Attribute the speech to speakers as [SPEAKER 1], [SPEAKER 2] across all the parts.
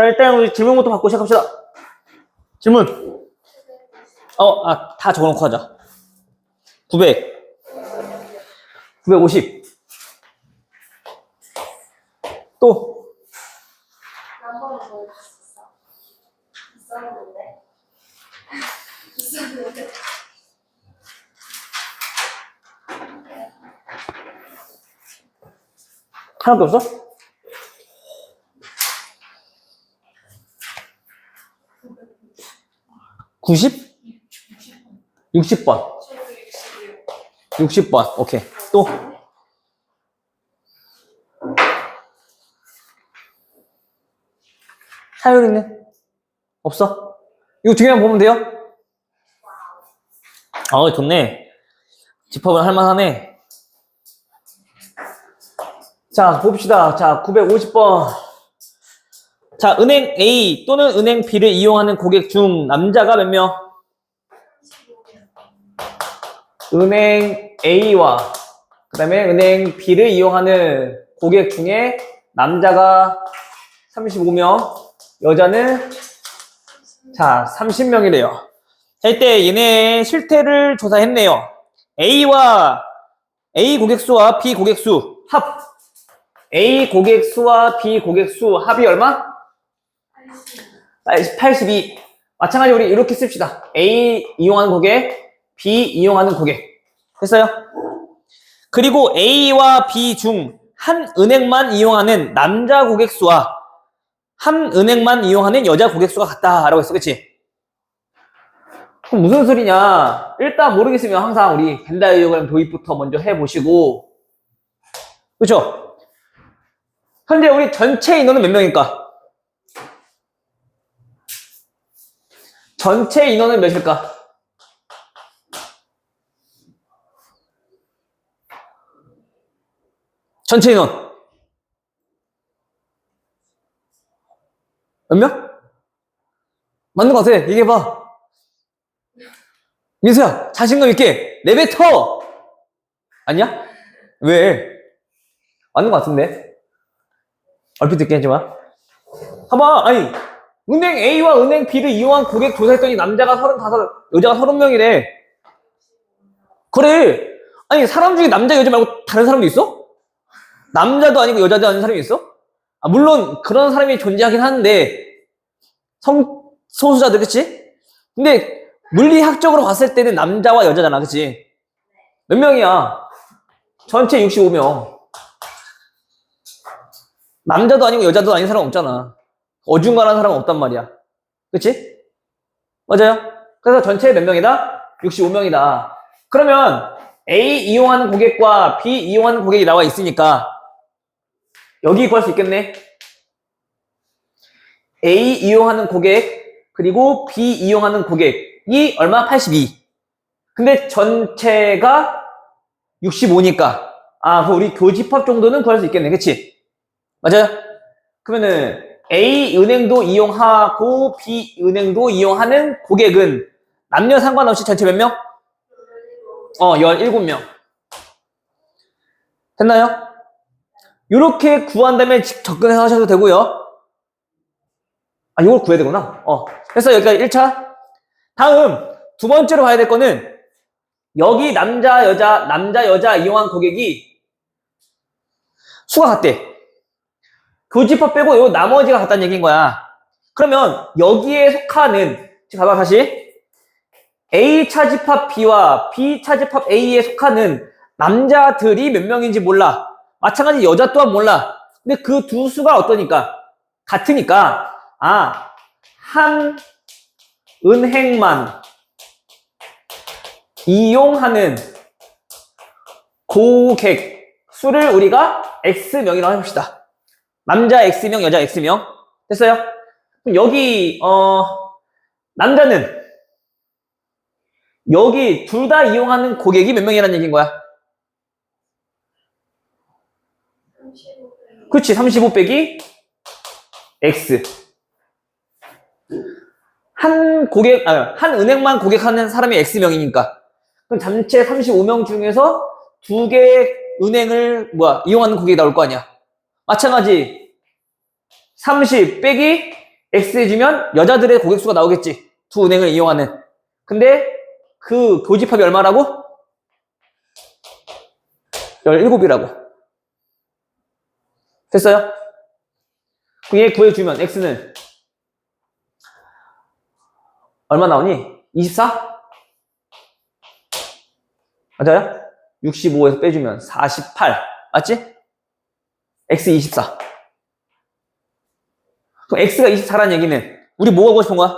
[SPEAKER 1] 자, 일단 우리 질문부터 받고 시작합시다. 질문. 다 적어놓고 하자. 950. 또. 있었는데. 하나도 없어? 90? 60번. 60번. 오케이. 또. 사연 있네? 없어? 이거 두 개만 보면 돼요? 좋네. 집합은 할만하네. 자, 봅시다. 자, 950번. 자, 은행 A 또는 은행 B를 이용하는 고객 중 남자가 몇 명? 은행 A와 그 다음에 은행 B를 이용하는 고객 중에 남자가 35명, 여자는 자 30명이래요. 자, 이때 얘네 실태를 조사했네요. A와 A 고객수와 B 고객수 합. A 고객수와 B 고객수 합이 얼마? 82. 마찬가지로 우리 이렇게 씁시다. A 이용하는 고객, B 이용하는 고객. 됐어요? 그리고 A와 B 중 한 은행만 이용하는 남자 고객수와 한 은행만 이용하는 여자 고객수가 같다라고 했어. 그치? 그럼 무슨 소리냐? 일단 모르겠으면 항상 우리 벤다이어그램 도입부터 먼저 해보시고, 그쵸? 현재 우리 전체 인원은 몇 명일까? 전체 인원은 몇일까? 전체 인원 몇 명? 맞는 것 같아. 얘기해봐. 민수야, 자신감 있게 내뱉어. 아니야? 왜? 맞는 것 같은데. 얼핏 듣긴 했지만. 봐봐. 아니, 은행 A와 은행 B를 이용한 고객 조사했더니 남자가 35, 여자가 30명이래. 그래. 아니, 사람 중에 남자, 여자 말고 다른 사람도 있어? 남자도 아니고 여자도 아닌 사람이 있어? 물론 그런 사람이 존재하긴 하는데 성소수자들, 그치? 근데 물리학적으로 봤을 때는 남자와 여자잖아, 그치? 몇 명이야? 전체 65명. 남자도 아니고 여자도 아닌 사람 없잖아. 어중간한 사람 없단 말이야. 그치? 맞아요? 그래서 전체 몇 명이다? 65명이다. 그러면 A 이용하는 고객과 B 이용하는 고객이 나와 있으니까 여기 구할 수 있겠네. A 이용하는 고객 그리고 B 이용하는 고객이 얼마? 82. 근데 전체가 65니까 그럼 우리 교집합 정도는 구할 수 있겠네. 그치? 맞아요? 그러면은 A 은행도 이용하고 B 은행도 이용하는 고객은 남녀 상관없이 전체 몇 명? 17명. 됐나요? 이렇게 구한 다음에 접근해서 하셔도 되고요. 이걸 구해야 되구나. 그래서 여기가 1차. 다음 두 번째로 봐야 될 거는 여기 남자 여자 이용한 고객이 수가 같대. 교집합 빼고 요 나머지가 같다는 얘기인 거야. 그러면 여기에 속하는, 봐봐 다시, A 차집합 B와 B 차집합 A에 속하는 남자들이 몇 명인지 몰라. 마찬가지 여자 또한 몰라. 근데 그 두 수가 어떠니까? 같으니까 한 은행만 이용하는 고객 수를 우리가 X명이라고 해봅시다. 남자 X명, 여자 X명. 됐어요? 그럼 여기 남자는 여기 둘 다 이용하는 고객이 몇 명이라는 얘기인 거야? 그렇지. 35 빼기 X. 한 은행만 고객하는 사람이 X명이니까. 그럼 전체 35명 중에서 두 개의 은행을 이용하는 고객이 나올 거 아니야. 마찬가지 30 빼기 X 해주면 여자들의 고객수가 나오겠지. 두 은행을 이용하는. 근데 그 교집합이 얼마라고? 17이라고. 됐어요? 얘 구해주면 X는 얼마 나오니? 24? 맞아요? 65에서 빼주면 48. 맞지? X 24. 그럼 X가 24라는 얘기는 우리 뭐 하고 싶은 거야?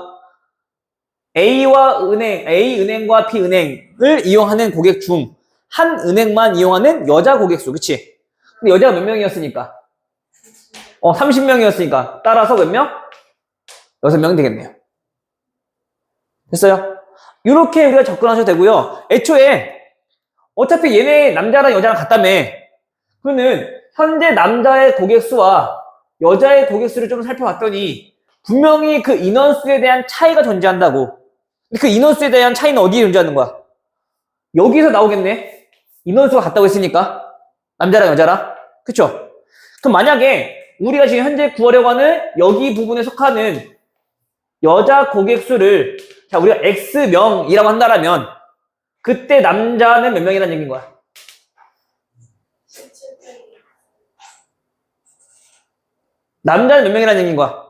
[SPEAKER 1] A 은행과 B 은행을 이용하는 고객 중 한 은행만 이용하는 여자 고객수. 그치? 근데 여자가 몇 명이었으니까? 30명이었으니까 따라서 몇 명? 6명 되겠네요. 됐어요? 이렇게 우리가 접근하셔도 되고요. 애초에 어차피 얘네 남자랑 여자랑 같다며. 그러면 현재 남자의 고객수와 여자의 고객수를 좀 살펴봤더니 분명히 그 인원수에 대한 차이가 존재한다고. 근데 그 인원수에 대한 차이는 어디에 존재하는 거야? 여기서 나오겠네. 인원수가 같다고 했으니까 남자랑 여자랑. 그쵸? 그럼 만약에 우리가 지금 현재 구하려고 하는 여기 부분에 속하는 여자 고객수를 자 우리가 X명이라고 한다라면 그때 남자는 몇 명이라는 얘기인 거야? 남자는 몇 명이라는 얘기인 거야?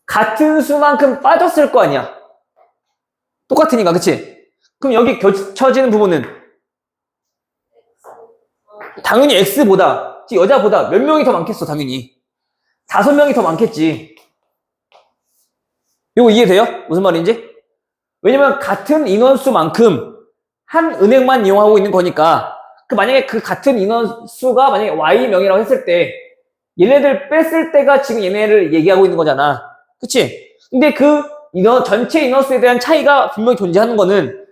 [SPEAKER 1] 같은 수만큼 빠졌을 거 아니야? 똑같으니까, 그치? 그럼 여기 겹쳐지는 부분은 당연히 X보다, 여자보다 몇 명이 더 많겠어, 당연히. 5명이 더 많겠지. 이거 이해돼요? 무슨 말인지? 왜냐면 같은 인원수만큼 한 은행만 이용하고 있는 거니까 만약에 그 같은 인원수가 만약에 Y명이라고 했을 때 얘네들 뺐을 때가 지금 얘네를 얘기하고 있는 거잖아. 그치? 근데 그 전체 인원수에 대한 차이가 분명히 존재하는 거는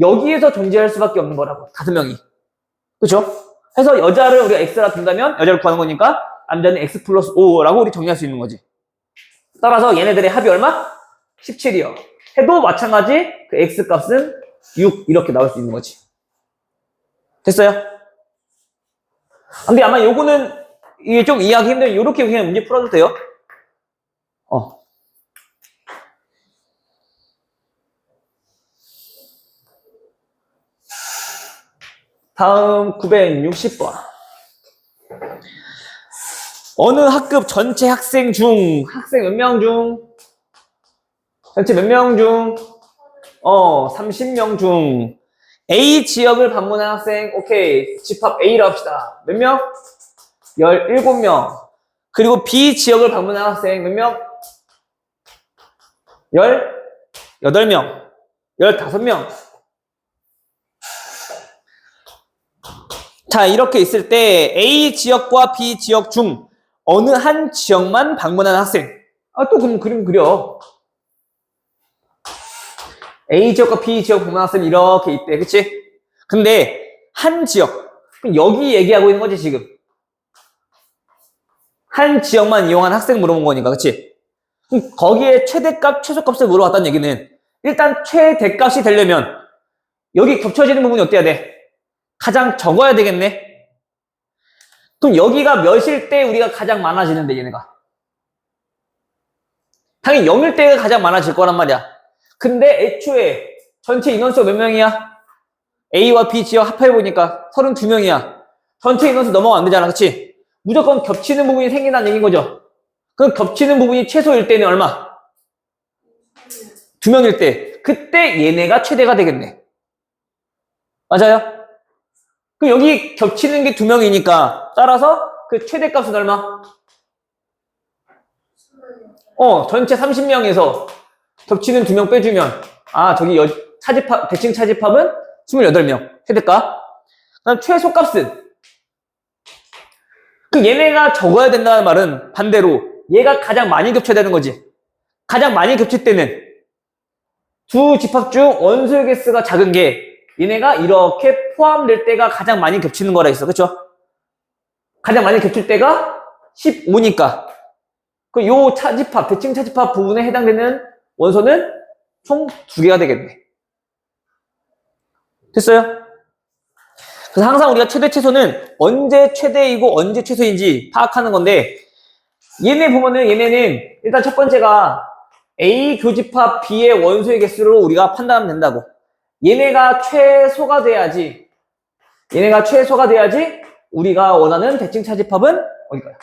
[SPEAKER 1] 여기에서 존재할 수밖에 없는 거라고. 5명이. 그쵸? 해서 여자를 우리가 X라 둔다면 여자를 구하는 거니까 남자는 X 플러스 5라고 우리 정리할 수 있는 거지. 따라서 얘네들의 합이 얼마? 17이요. 해도 마찬가지 그 X 값은 6 이렇게 나올 수 있는 거지. 됐어요? 근데 아마 요거는 이게 좀 이해하기 힘들면 이렇게 그냥 문제 풀어도 돼요. 다음 960번. 어느 학급 전체 학생 중 학생 몇 명 중? 전체 몇 명 중? 30명 중 A 지역을 방문한 학생, 오케이. 집합 A로 합시다. 몇 명? 17명. 그리고 B 지역을 방문한 학생 몇 명? 18명. 15명. 자, 이렇게 있을 때 A 지역과 B 지역 중 어느 한 지역만 방문한 학생. 또 그럼 그림 그려. A 지역과 B 지역 방문한 학생 이렇게 있대. 그치? 근데 한 지역. 그럼 여기 얘기하고 있는 거지, 지금. 한 지역만 이용한 학생 물어본 거니까. 그치? 그럼 거기에 최대값, 최소값을 물어봤다는 얘기는 일단 최대값이 되려면 여기 겹쳐지는 부분이 어때야 돼? 가장 적어야 되겠네? 그럼 여기가 몇일 때 우리가 가장 많아지는데, 얘네가. 당연히 0일 때가 가장 많아질 거란 말이야. 근데 애초에 전체 인원수가 몇 명이야? A와 B 지역 합해보니까 32명이야. 전체 인원수 넘어가면 안 되잖아. 그치? 무조건 겹치는 부분이 생긴다는 얘기인 거죠. 그 겹치는 부분이 최소일 때는 얼마? 2명일 때. 그때 얘네가 최대가 되겠네. 맞아요? 그럼 여기 겹치는 게 2명이니까 따라서 그 최대값은 얼마? 전체 30명에서 겹치는 2명 빼주면 저기 대칭 차집합은 28명 최대값. 그다음 최소값은 그 얘네가 적어야 된다는 말은 반대로 얘가 가장 많이 겹쳐야 되는 거지. 가장 많이 겹칠 때는 두 집합 중 원소의 개수가 작은 게 얘네가 이렇게 포함될 때가 가장 많이 겹치는 거라 했어. 그쵸? 가장 많이 겹칠 때가 15니까 요 차집합, 대칭 차집합 부분에 해당되는 원소는 총 2개가 되겠네. 됐어요? 그래서 항상 우리가 최대 최소는 언제 최대이고 언제 최소인지 파악하는 건데 얘네 보면은 얘네는 일단 첫 번째가 A 교집합 B의 원소의 개수로 우리가 판단하면 된다고. 얘네가 최소가 돼야지 우리가 원하는 대칭 차집합은 어딜까요?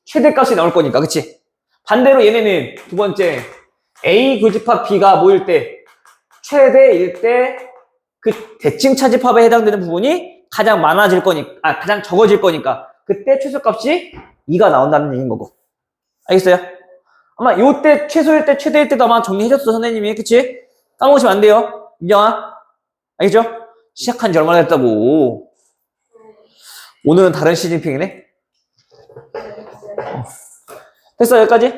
[SPEAKER 1] 최대값이 나올 거니까, 그치? 반대로 얘네는 두 번째 A 교집합 B가 뭐일 때 최대일 때 그 대칭 차집합에 해당되는 부분이 가장 많아질 거니까, 가장 적어질 거니까 그때 최소값이 2가 나온다는 얘기인 거고. 알겠어요? 아마 요때 최소일 때 최대일 때도 아마 정리해줬어 선생님이. 그치? 까먹으시면 안 돼요. 인정아? 알겠죠? 시작한 지 얼마나 됐다고. 오늘은 다른 시진핑이네. 됐어 여기까지?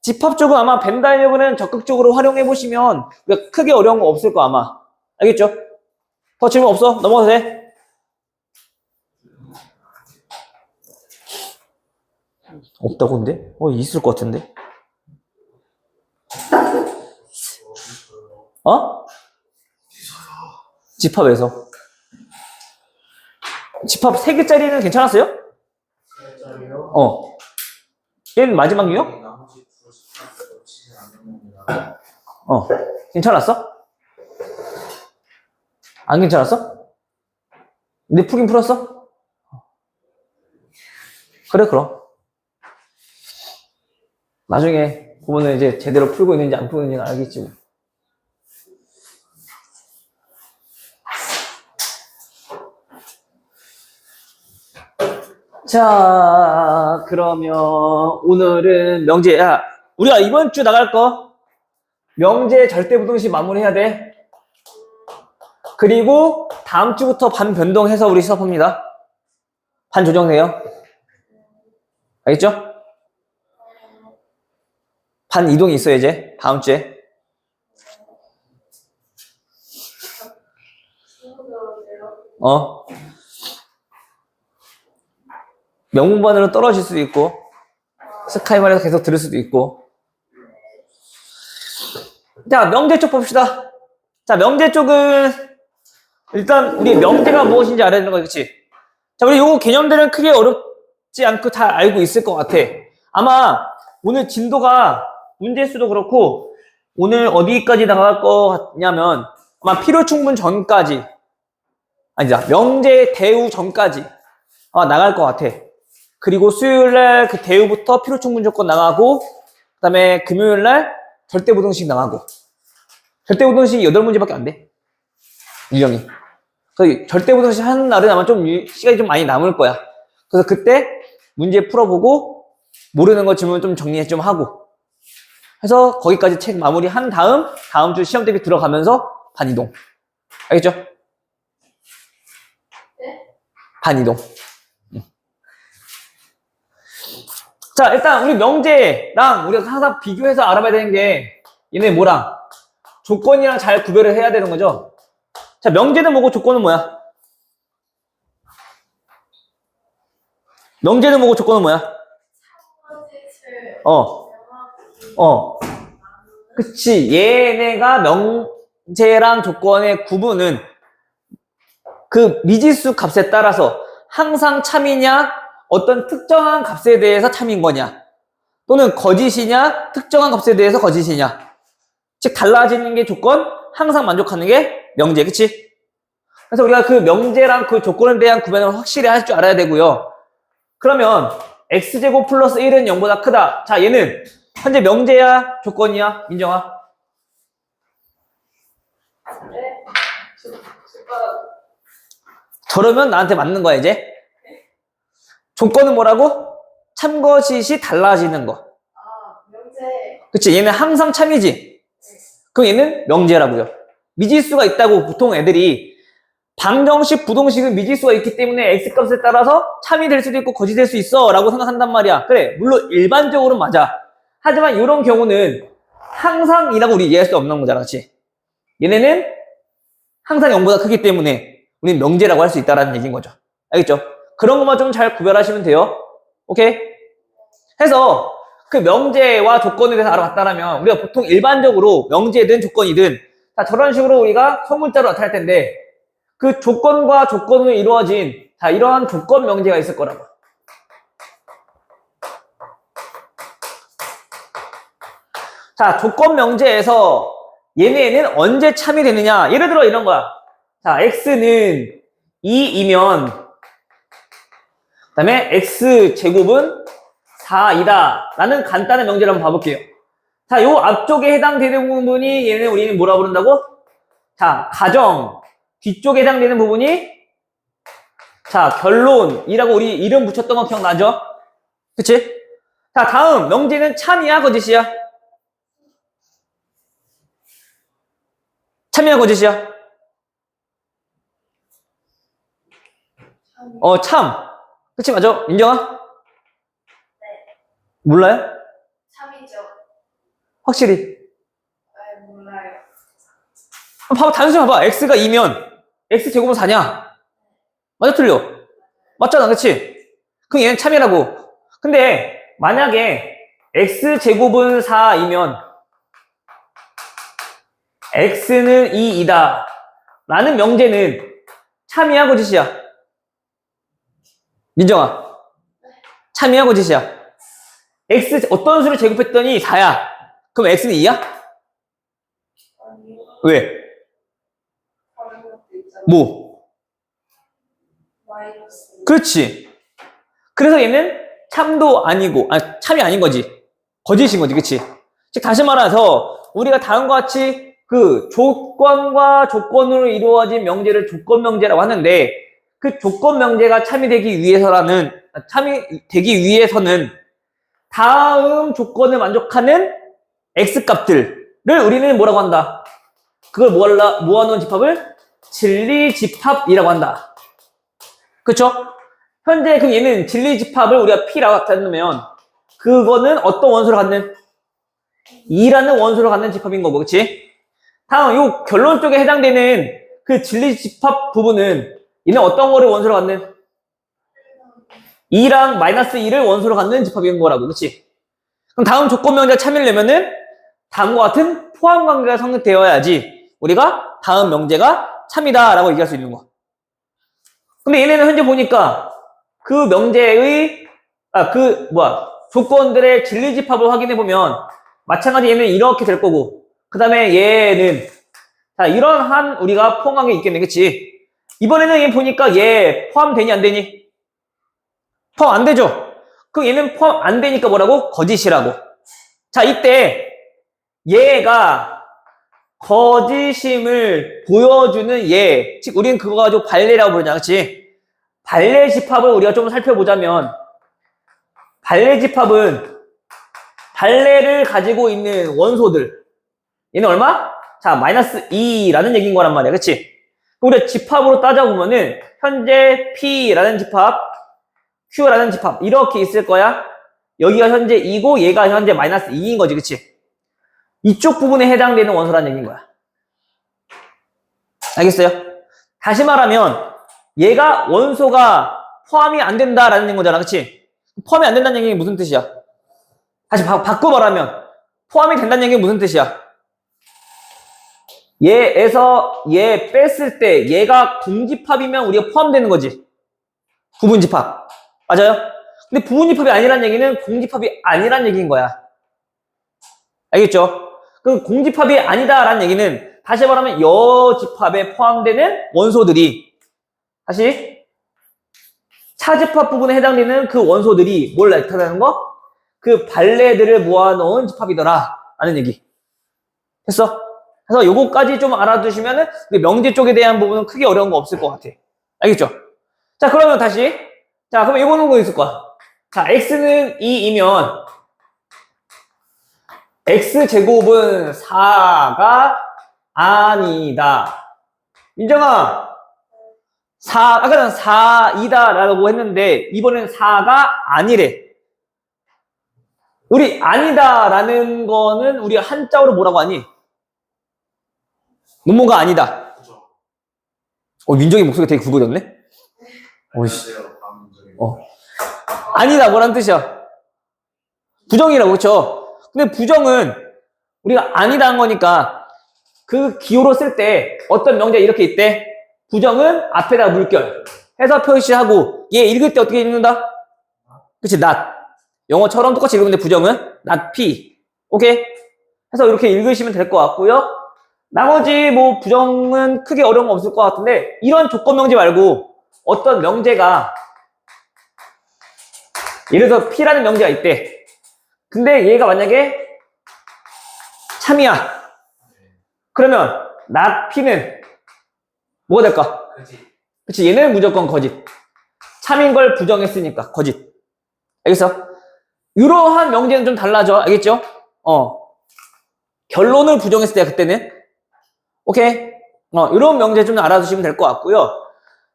[SPEAKER 1] 집합 쪽은 아마 벤 다이어그램은 적극적으로 활용해 보시면 크게 어려운 거 없을 거 아마. 알겠죠? 더 질문 없어? 넘어가도 돼? 없다고 근데? 있을 것 같은데? 집합에서. 집합 3개짜리는 괜찮았어요? 얘는 마지막 유형? 괜찮았어? 안 괜찮았어? 근데 풀긴 풀었어? 그래, 그럼. 나중에 보면은 이제 제대로 풀고 있는지 안 풀고 있는지 알겠지. 뭐. 자, 그러면 오늘은 명제. 야, 우리가 이번 주 나갈 거 명제 절대부등식 마무리해야 돼. 그리고 다음 주부터 반 변동해서 우리 수업합니다. 반 조정돼요. 알겠죠? 반 이동이 있어요, 이제. 다음 주에. 명문반으로 떨어질 수도 있고, 스카이반에서 계속 들을 수도 있고. 자, 명제 쪽 봅시다. 자, 명제 쪽은, 일단, 우리 명제가 무엇인지 알아야 되는 거야, 그치? 자, 우리 요거 개념들은 크게 어렵지 않고 다 알고 있을 것 같아. 아마, 오늘 진도가, 문제 수도 그렇고, 오늘 어디까지 나갈 것 같냐면, 아마 필요충분 전까지, 아니다, 명제 대우 전까지, 나갈 것 같아. 그리고 수요일날 그 대우부터 필요충분 조건 나가고, 그 다음에 금요일날 절대부등식 나가고. 절대부등식이 8문제밖에 안 돼. 유형이. 그래서 절대부등식 하는 날은 아마 좀 시간이 좀 많이 남을 거야. 그래서 그때 문제 풀어보고, 모르는 거 질문 좀 정리 좀 하고. 해서 거기까지 책 마무리 한 다음 주 시험 대비 들어가면서 반이동. 알겠죠? 네? 반이동. 자, 일단 우리 명제랑 우리가 항상 비교해서 알아봐야 되는 게 얘네 뭐랑 조건이랑 잘 구별을 해야 되는 거죠. 자, 명제는 뭐고 조건은 뭐야? 명제는 뭐고 조건은 뭐야? 그치. 얘네가 명제랑 조건의 구분은 그 미지수 값에 따라서 항상 참이냐, 어떤 특정한 값에 대해서 참인 거냐, 또는 거짓이냐, 특정한 값에 대해서 거짓이냐. 즉, 달라지는 게 조건, 항상 만족하는 게 명제, 그치? 그래서 우리가 그 명제랑 그 조건에 대한 구분을 확실히 할 줄 알아야 되고요. 그러면 x제곱 플러스 1은 0보다 크다. 자, 얘는 현재 명제야, 조건이야, 민정아? 네. 저러면 나한테 맞는 거야, 이제. 조건은 뭐라고? 참거짓이 달라지는 거. 명제. 그치, 얘는 항상 참이지. 그럼 얘는 명제라고요. 미지수가 있다고 보통 애들이 방정식, 부동식은 미지수가 있기 때문에 x값에 따라서 참이 될 수도 있고 거짓이 될 수 있어 라고 생각한단 말이야. 그래, 물론 일반적으로 맞아. 하지만 이런 경우는 항상이라고 우리 이해할 수 없는 거잖아, 그치? 얘네는 항상 0보다 크기 때문에 우리는 명제라고 할 수 있다는 얘기인 거죠. 알겠죠? 그런 것만 좀 잘 구별하시면 돼요. 오케이? 해서 그 명제와 조건에 대해서 알아봤다면 우리가 보통 일반적으로 명제든 조건이든 자, 저런 식으로 우리가 소문자로 나타날 텐데 그 조건과 조건으로 이루어진 자, 이러한 조건 명제가 있을 거라고. 자, 조건 명제에서 얘네는 언제 참이 되느냐? 예를 들어 이런 거야. 자, x는 2이면 그 다음에 x제곱은 4이다 라는 간단한 명제를 한번 봐볼게요. 자, 요 앞쪽에 해당되는 부분이 얘는 우리는 뭐라 부른다고? 자, 가정. 뒤쪽에 해당되는 부분이 자, 결론이라고 우리 이름 붙였던 거 기억나죠? 그치? 자, 다음 명제는 참이야 거짓이야? 참이야 거짓이야? 참. 그치 맞아? 인정아?
[SPEAKER 2] 네,
[SPEAKER 1] 몰라요?
[SPEAKER 2] 참이죠.
[SPEAKER 1] 확실히.
[SPEAKER 2] 네, 몰라요.
[SPEAKER 1] 봐봐, 단순히 봐봐. x가 2면 x제곱은 4냐? 맞아 틀려? 맞잖아 그치? 그럼 얘는 참이라고. 근데 만약에 x제곱은 4이면 x는 2이다 라는 명제는 참이야 거짓이야? 민정아 참이야 거짓이야? x 어떤 수를 제곱했더니 4야 그럼 x는 2야?
[SPEAKER 2] 아니요.
[SPEAKER 1] 왜?
[SPEAKER 2] 다른 것도 있잖아.
[SPEAKER 1] 뭐?
[SPEAKER 2] 마이너스.
[SPEAKER 1] 그렇지. 그래서 얘는 참도 아니고 참이 아닌 거지. 거짓인 거지 그치? 즉 다시 말해서 우리가 다음과 같이 그 조건과 조건으로 이루어진 명제를 조건 명제라고 하는데 그 조건 명제가 참이 되기 위해서는 다음 조건을 만족하는 x 값들을 우리는 뭐라고 한다? 그걸 모아놓은 집합을 진리집합이라고 한다. 그쵸? 현재 그 얘는 진리집합을 우리가 P라고 한다면 그거는 어떤 원소를 갖는? 2라는 원소를 갖는 집합인 거고 그치? 다음 요 결론 쪽에 해당되는 그 진리집합 부분은 얘는 어떤 거를 원소로 갖는? 2랑 마이너스 2를 원소로 갖는 집합인 거라고 그치? 그럼 다음 조건 명제가 참이려면은 다음과 같은 포함 관계가 성립되어야지 우리가 다음 명제가 참이다 라고 얘기할 수 있는 거야. 근데 얘네는 현재 보니까 그 명제의 조건들의 진리집합을 확인해 보면 마찬가지 얘는 이렇게 될 거고 그 다음에 얘는 자 이러한 우리가 포함한 게 있겠네 그치? 이번에는 얘 보니까 얘 포함되니 안 되니? 포함 안 되죠? 그럼 얘는 포함 안 되니까 뭐라고? 거짓이라고. 자 이때 얘가 거짓임을 보여주는 얘 즉 우리는 그거 가지고 발레라고 부르잖아 그치? 발레 집합을 우리가 좀 살펴보자면 발레 집합은 발레를 가지고 있는 원소들 얘는 얼마? 자 마이너스 2라는 얘기인 거란 말이야 그치? 우리가 집합으로 따져보면은 현재 P라는 집합 Q라는 집합 이렇게 있을 거야 여기가 현재 2고 얘가 현재 마이너스 2인 거지 그치? 이쪽 부분에 해당되는 원소라는 얘기인 거야 알겠어요? 다시 말하면 얘가 원소가 포함이 안 된다라는 거잖아 그치? 포함이 안 된다는 얘기는 무슨 뜻이야? 다시 바꿔 말하면 포함이 된다는 얘기는 무슨 뜻이야? 얘에서 얘 뺐을 때 얘가 동집합이면 우리가 포함되는 거지. 부분집합. 맞아요? 근데 부분집합이 아니란 얘기는 공집합이 아니란 얘기인 거야. 알겠죠? 그럼 공집합이 아니다라는 얘기는 다시 말하면 여집합에 포함되는 원소들이 다시 차집합 부분에 해당되는 그 원소들이 뭘 나타내는 거? 그 발레들을 모아놓은 집합이더라 라는 얘기. 됐어? 그래서 요거까지 좀 알아두시면은 명제 쪽에 대한 부분은 크게 어려운 거 없을 것 같아. 알겠죠? 자, 그러면 다시. 자, 그럼 이거는 뭐 있을 거야? 자, x는 2이면 x제곱은 4가 아니다. 민정아, 아까는 4이다 라고 했는데 이번엔 4가 아니래. 우리 아니다 라는 거는 우리가 한자어로 뭐라고 하니? 뭐뭐가 아니다. 민정이 목소리가 되게 굵어졌네? 오이씨. 아니다, 뭐란 뜻이야? 부정이라고, 그쵸? 근데 부정은 우리가 아니다 한 거니까 그 기호로 쓸 때 어떤 명제가 이렇게 있대? 부정은 앞에다 물결 해서 표시하고 얘 읽을 때 어떻게 읽는다? 그치, not. 영어처럼 똑같이 읽는데 부정은 not P. 오케이? 해서 이렇게 읽으시면 될 것 같고요. 나머지 뭐 부정은 크게 어려운 거 없을 것 같은데 이런 조건 명제 말고 어떤 명제가 예를 들어 P라는 명제가 있대. 근데 얘가 만약에 참이야. 그러면 not P는 뭐가 될까?
[SPEAKER 3] 거짓.
[SPEAKER 1] 그치, 얘는 무조건 거짓. 참인 걸 부정했으니까 거짓. 알겠어? 이러한 명제는 좀 달라져. 알겠죠? 결론을 부정했을 때 그때는 오케이? 이런 명제 좀 알아두시면 될 것 같고요.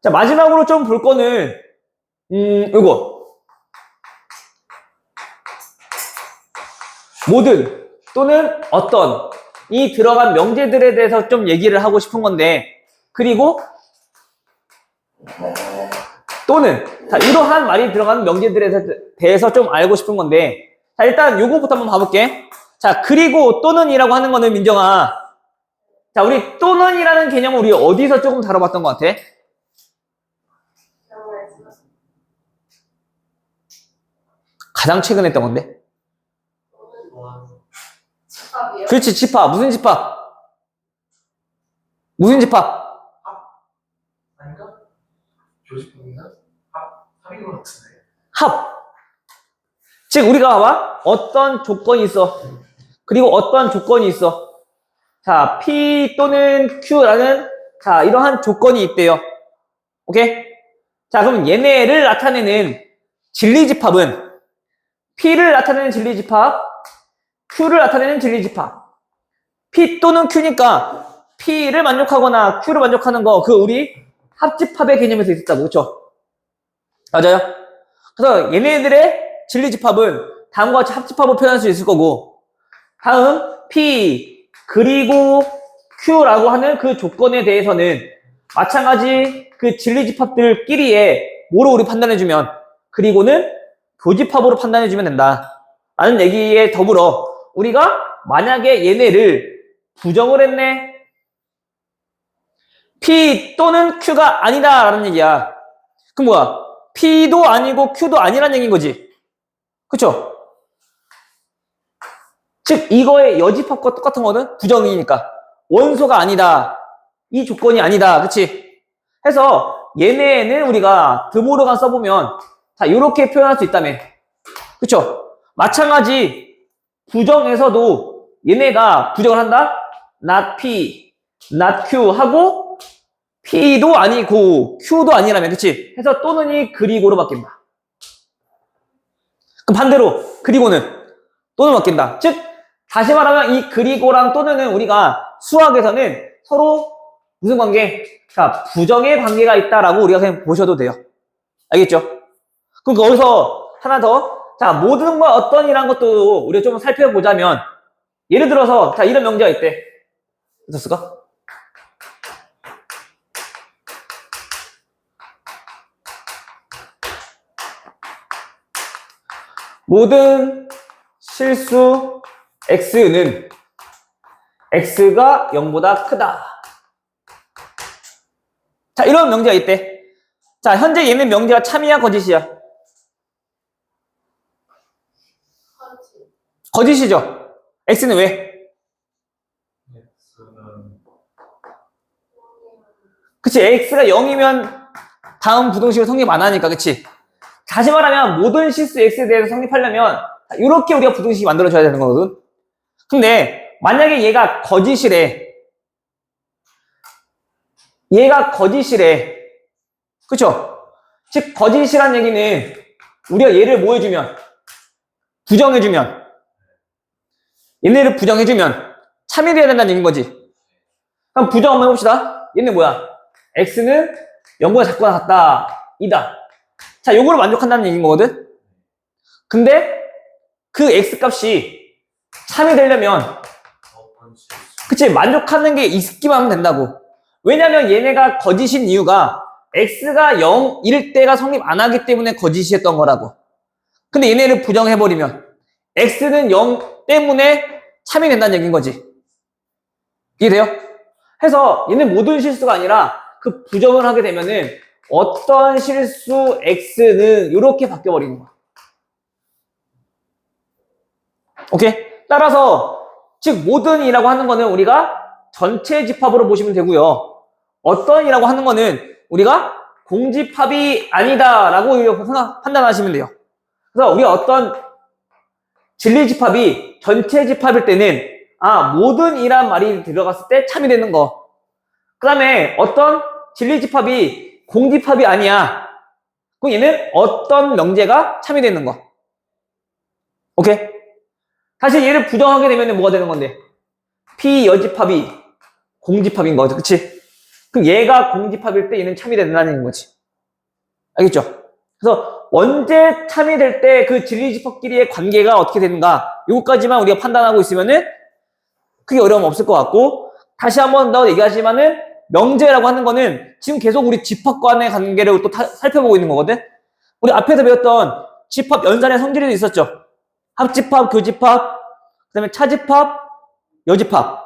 [SPEAKER 1] 자, 마지막으로 좀 볼 거는 요거. 모든 또는 어떤 이 들어간 명제들에 대해서 좀 얘기를 하고 싶은 건데, 그리고 또는 자, 이러한 말이 들어가는 명제들에 대해서 좀 알고 싶은 건데, 자, 일단 요거부터 한번 봐볼게. 자, 그리고 또는이라고 하는 거는 민정아, 자, 우리 또는이라는 개념을 우리 어디서 조금 다뤄봤던 것 같아?
[SPEAKER 2] 영어에서
[SPEAKER 1] 가장 최근에 했던 건데.
[SPEAKER 3] 또한
[SPEAKER 2] 집합이요?
[SPEAKER 1] 그렇지, 집합. 무슨 집합? 무슨 집합?
[SPEAKER 3] 아닌가? 조직법인가? 합인 것 같은데.
[SPEAKER 1] 합. 즉 우리가 봐봐. 어떤 조건이 있어. 그리고 어떤 조건이 있어. 자, P 또는 Q라는 자, 이러한 조건이 있대요. 오케이? 자, 그럼 얘네를 나타내는 진리집합은 P를 나타내는 진리집합, Q를 나타내는 진리집합. P 또는 Q니까 P를 만족하거나 Q를 만족하는 거, 그 우리 합집합의 개념에서 있었다고, 그렇죠? 맞아요? 그래서 얘네들의 진리집합은 다음과 같이 합집합으로 표현할 수 있을 거고, 다음 P 그리고 Q라고 하는 그 조건에 대해서는 마찬가지 그 진리집합들끼리의 뭐로 우리 판단해주면, 그리고는 교집합으로 판단해주면 된다 라는 얘기에 더불어 우리가 만약에 얘네를 부정을 했네, P 또는 Q가 아니다 라는 얘기야. 그럼 뭐야? P도 아니고 Q도 아니라는 얘기인 거지. 그쵸? 즉 이거의 여집합과 똑같은 거는 부정이니까 원소가 아니다, 이 조건이 아니다, 그치? 해서 얘네는 우리가 드모르간 써보면 자 이렇게 표현할 수 있다며. 그쵸? 마찬가지 부정에서도 얘네가 부정을 한다? not P, not Q 하고 P도 아니고 Q도 아니라면, 그치? 해서 또는이 그리고로 바뀐다. 그럼 반대로 그리고는 또는 바뀐다. 즉 다시 말하면 이 그리고랑 또는은 우리가 수학에서는 서로 무슨 관계? 자, 부정의 관계가 있다라고 우리가 그냥 보셔도 돼요. 알겠죠? 그럼 거기서 하나 더, 자, 모든과 어떤이란 것도 우리가 좀 살펴보자면, 예를 들어서 자 이런 명제가 있대. 됐을까? 모든 실수 x는 x가 0보다 크다. 자, 이런 명제가 있대. 자, 현재 얘는 명제가 참이야, 거짓이야?
[SPEAKER 2] 거짓.
[SPEAKER 1] 거짓이죠. x는 왜?
[SPEAKER 3] X는
[SPEAKER 1] 그치, x가 0이면 다음 부등식을 성립 안 하니까, 그치? 다시 말하면 모든 실수 x에 대해서 성립하려면 이렇게 우리가 부등식이 만들어져야 되는 거거든. 근데 만약에 얘가 거짓이래. 얘가 거짓이래. 그쵸? 즉 거짓이란 얘기는 우리가 얘를 뭐 해주면, 부정해주면, 얘네를 부정해주면 참이 돼야 된다는 얘기인 거지. 그럼 부정 한번 해봅시다. 얘는 뭐야? x는 0보다 작거나 같다, 이다. 자, 요거를 만족한다는 얘기인 거거든. 근데 그 x 값이 참이 되려면
[SPEAKER 3] 어떤 실수.
[SPEAKER 1] 그치, 만족하는 게 있기만 하면 된다고. 왜냐면 얘네가 거짓인 이유가 x가 0일 때가 성립 안 하기 때문에 거짓이었던 거라고. 근데 얘네를 부정해버리면 x는 0 때문에 참이 된다는 얘기인 거지. 이해돼요? 해서 얘는 모든 실수가 아니라 그 부정을 하게 되면은 어떤 실수 x는 이렇게 바뀌어버리는 거야. 오케이? 따라서 즉 모든이라고 하는 거는 우리가 전체 집합으로 보시면 되고요. 어떤이라고 하는 거는 우리가 공집합이 아니다라고 판단하시면 돼요. 그래서 우리가 어떤 진리 집합이 전체 집합일 때는 모든이란 말이 들어갔을 때 참여되는 거. 그 다음에 어떤 진리 집합이 공집합이 아니야. 그럼 얘는 어떤 명제가 참여되는 거. 오케이? 사실 얘를 부정하게 되면 뭐가 되는 건데? 피여집합이 공집합인 거죠. 그치? 그럼 얘가 공집합일 때 얘는 참여된다는 거지. 알겠죠? 그래서 언제 참여될 때 그 진리집합끼리의 관계가 어떻게 되는가, 요거까지만 우리가 판단하고 있으면은 크게 어려움 없을 것 같고, 다시 한번 더 얘기하지만은 명제라고 하는 거는 지금 계속 우리 집합 간의 관계를 또 살펴보고 있는 거거든. 우리 앞에서 배웠던 집합 연산의 성질에도 있었죠. 합집합, 교집합, 그 다음에 차집합, 여집합.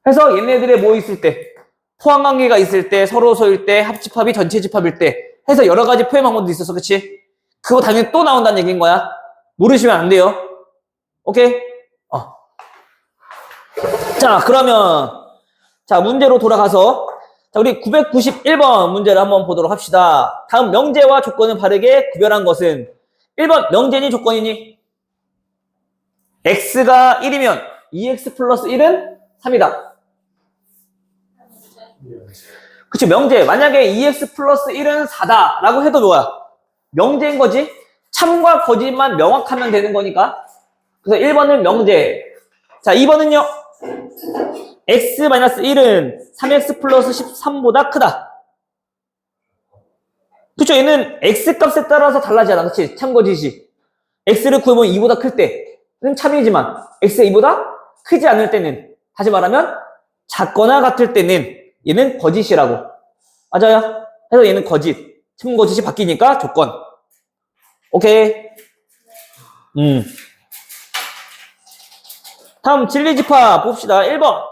[SPEAKER 1] 해서 얘네들의 뭐 있을 때, 포함관계가 있을 때, 서로서일 때, 합집합이 전체 집합일 때 해서 여러 가지 표현 방법도 있었어. 그치? 그거 당연히 또 나온다는 얘기인 거야. 모르시면 안 돼요. 오케이? 자, 그러면 자, 문제로 돌아가서 자, 우리 991번 문제를 한번 보도록 합시다. 다음 명제와 조건을 바르게 구별한 것은 1번 명제니 조건이니? x가 1이면 2x 플러스 1은 3이다. 그치, 명제. 만약에 2x 플러스 1은 4다 라고 해도 뭐야? 명제인 거지? 참과 거짓만 명확하면 되는 거니까. 그래서 1번은 명제. 자, 2번은요? x-1은 3x 플러스 13보다 크다. 그쵸? 얘는 x값에 따라서 달라지잖아. 그치? 참거짓이. x를 구해보면 2보다 클 때는 참이지만 x가 2보다 크지 않을 때는, 다시 말하면 작거나 같을 때는 얘는 거짓이라고. 맞아요? 그래서 얘는 거짓. 참거짓이 바뀌니까 조건. 오케이. 다음 진리집합 봅시다. 1번.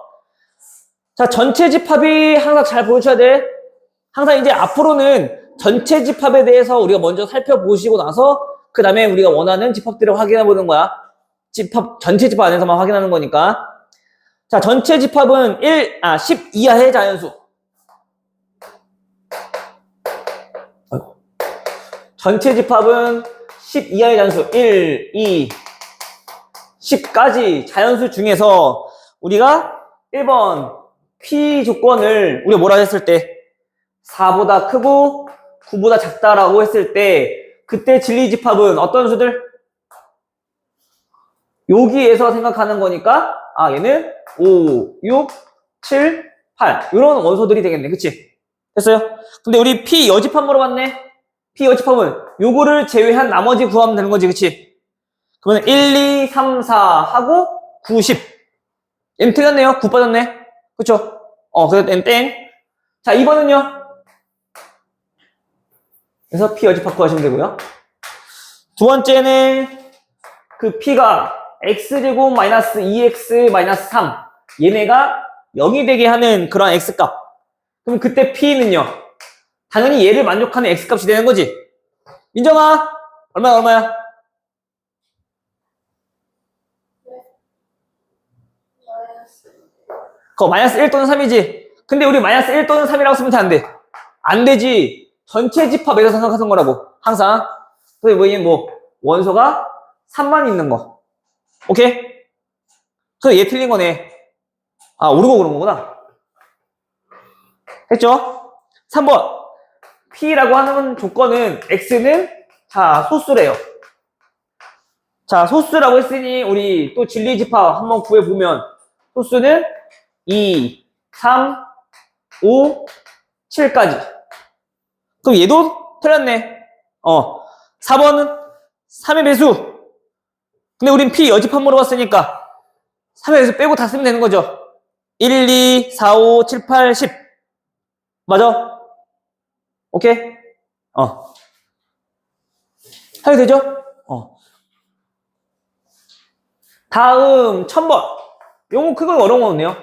[SPEAKER 1] 자, 전체 집합이 항상 잘 보셔야 돼. 항상 이제 앞으로는 전체 집합에 대해서 우리가 먼저 살펴보시고 나서 그 다음에 우리가 원하는 집합들을 확인해 보는 거야. 전체 집합 안에서만 확인하는 거니까. 자, 전체 집합은 10 이하의 자연수. 전체 집합은 10 이하의 자연수. 1, 2, 10까지 자연수 중에서 우리가 1번 P 조건을 우리가 뭐라 했을 때 4보다 크고 9보다 작다라고 했을 때 그때 진리집합은 어떤 수들? 여기에서 생각하는 거니까 얘는 5, 6, 7, 8 이런 원소들이 되겠네. 그치? 됐어요? 근데 우리 P 여집합 물어봤네. P 여집합은 요거를 제외한 나머지 구하면 되는 거지. 그치? 그러면 1, 2, 3, 4 하고 9, 10 얘는 틀렸네요. 9 빠졌네. 그쵸? 그래서 얘는 땡. 자, 2번은요? 그래서 P 여집합 구하시면 되고요. 두 번째는 그 P가 x제곱 마이너스 2x 마이너스 3 얘네가 0이 되게 하는 그런 x값. 그럼 그때 P는요? 당연히 얘를 만족하는 x값이 되는 거지. 민정아, 얼마야? 그거 마이너스 1 또는 3이지. 근데 우리 마이너스 1 또는 3이라고 쓰면 안 돼. 안 되지. 전체 집합에서 생각하는 거라고. 항상. 그래서 뭐 원소가 3만 있는 거. 오케이? 그래서 얘 틀린 거네. 오르고 그런 거구나. 했죠? 3번. P라고 하는 조건은 X는 자, 소수래요. 자, 소수라고 했으니 우리 또 진리집합 한번 구해보면 소수는 2, 3, 5, 7까지. 그럼 얘도 틀렸네. 4번은 3의 배수. 근데 우린 P 여집합 물어봤으니까 3의 배수 빼고 다 쓰면 되는 거죠. 1, 2, 4, 5, 7, 8, 10. 맞아? 오케이? 해도 되죠? 다음 1000번. 요거 그건 어려운 거네요.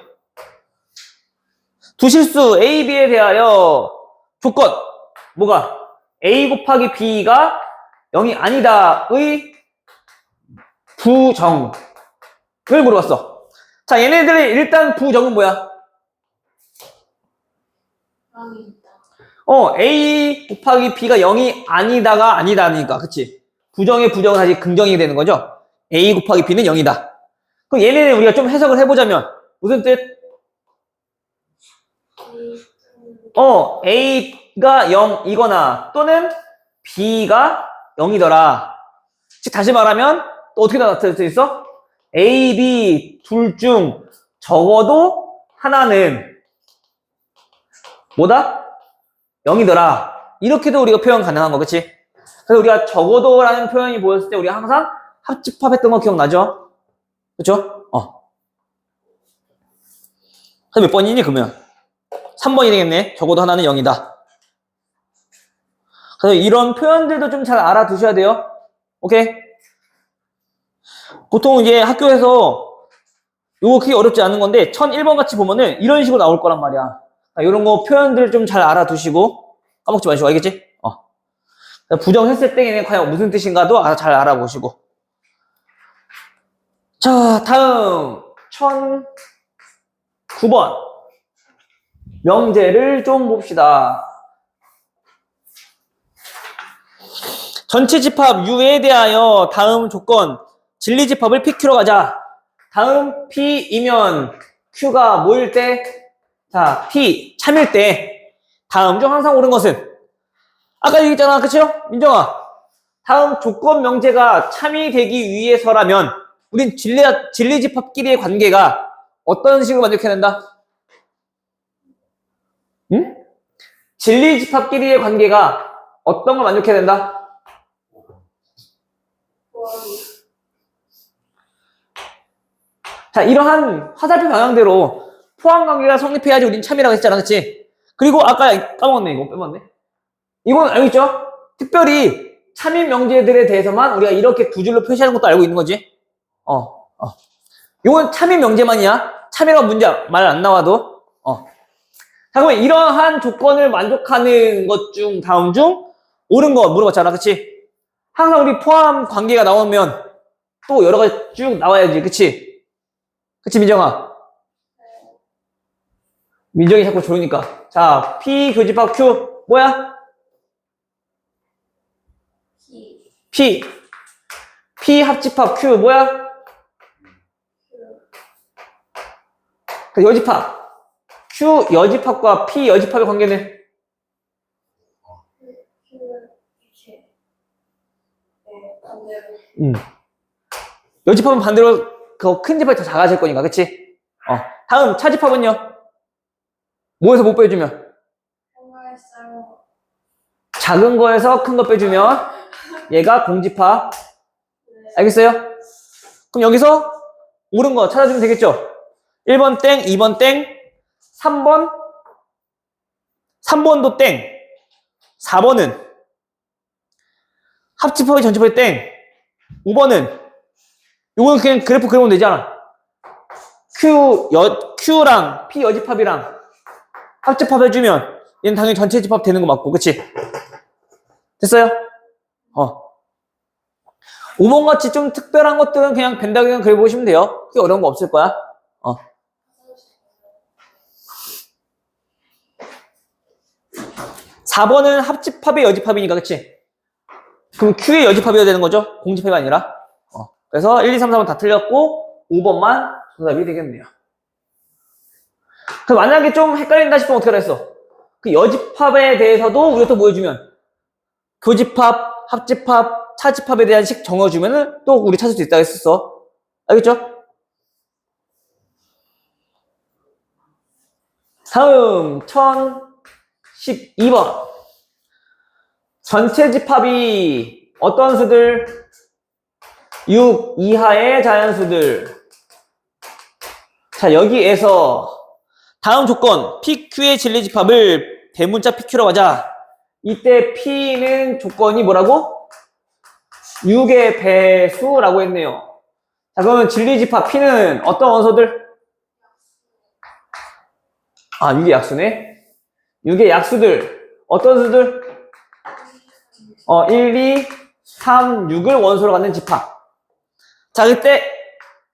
[SPEAKER 1] 두 실수 A, B에 대하여 조건. 뭐가? A 곱하기 B가 0이 아니다의 부정. 이걸 물어봤어. 자, 얘네들의 일단 부정은 뭐야?
[SPEAKER 2] 영이 있다.
[SPEAKER 1] A 곱하기 B가 0이 아니다가 아니다니까. 그치? 부정의 부정은 다시 긍정이 되는 거죠? A 곱하기 B는 0이다. 그럼 얘네는 우리가 좀 해석을 해보자면 무슨 뜻? A가 0이거나 또는 B가 0이더라. 즉 다시 말하면 또 어떻게 나타낼 수 있어? A, B 둘 중 적어도 하나는 뭐다? 0이더라. 이렇게도 우리가 표현 가능한 거, 그치? 그래서 우리가 적어도라는 표현이 보였을 때 우리가 항상 합집합했던 거 기억나죠? 그쵸? 그래서 몇 번이니, 그러면? 3번이 되겠네. 적어도 하나는 0이다. 그래서 이런 표현들도 좀 잘 알아두셔야 돼요. 오케이? 보통 이제 학교에서 요거 크게 어렵지 않은 건데 1001번 같이 보면은 이런 식으로 나올 거란 말이야. 이런 거 표현들 좀 잘 알아두시고 까먹지 마시고 알겠지? 부정했을 때 얘네 과연 무슨 뜻인가도 잘 알아보시고. 자, 다음 1009번 명제를 좀 봅시다. 전체 집합 U에 대하여 다음 조건 진리집합을 PQ로 가자. 다음 P이면 Q가 뭐일 때? 자, P 참일 때 다음 중 항상 옳은 것은? 아까 얘기했잖아, 그쵸? 민정아, 다음 조건 명제가 참이 되기 위해서라면 우린 진리집합끼리의 관계가 어떤 식으로 만족해야 된다? 응? 진리집합끼리의 관계가 어떤 걸 만족해야 된다? 자, 이러한 화살표 방향대로 포함관계가 성립해야지 우린 참이라고 했잖아, 그치? 그리고 아까 까먹었네, 이거 빼먹었네. 이건 알겠죠? 특별히 참인 명제들에 대해서만 우리가 이렇게 두 줄로 표시하는 것도 알고 있는 거지? 이건 참인 명제만이야. 참이라고 문제 말 안 나와도. 자, 그러면 이러한 조건을 만족하는 것 중 다음 중 옳은 거 물어봤잖아, 그치? 항상 우리 포함 관계가 나오면 또 여러 가지 쭉 나와야지, 그치? 그치, 민정아? 민정이 자꾸 조르니까. 자, P 교집합 Q 뭐야? P 합집합 Q 뭐야? 그 여집합 Q 여집합과 P 여집합의 관계는? 여집합은 반대로 그 큰 집합이 더 작아질 거니까, 그치? 다음 차집합은요? 뭐에서 못 빼주면? 작은 거에서 큰 거 빼주면 얘가 공집합. 알겠어요? 그럼 여기서 옳은 거 찾아주면 되겠죠? 1번 땡, 2번 땡, 3번도 땡, 4번은 합집합이 전집합이 땡, 5번은 이거는 그냥 그래프 그려보면 되잖아. Q랑 P 여집합이랑 합집합 해주면 얘는 당연히 전체 집합 되는 거 맞고, 그치? 됐어요? 5번 같이 좀 특별한 것들은 그냥 벤다그램 그려보시면 돼요. 그게 어려운 거 없을 거야. 4번은 합집합의 여집합이니까, 그치? 그럼 Q의 여집합이어야 되는 거죠? 공집합이 아니라. 그래서 1, 2, 3, 4번 다 틀렸고 5번만 정답이 되겠네요. 그럼 만약에 좀 헷갈린다 싶으면 어떻게 하랬어? 그 여집합에 대해서도 우리가 또 뭐 해주면? 교집합, 합집합, 차집합에 대한 식 정해주면은 또 우리 찾을 수 있다고 했었어. 알겠죠? 다음 1012번 전체 집합이 어떤 수들? 6 이하의 자연수들. 자, 여기에서 다음 조건 PQ의 진리집합을 대문자 PQ로 가자. 이때 P는 조건이 뭐라고? 6의 배수라고 했네요. 자, 그러면 진리집합 P는 어떤 원소들? 6의 약수네. 6의 약수들 어떤 수들? 1, 2, 3, 6을 원소로 갖는 집합. 자, 그때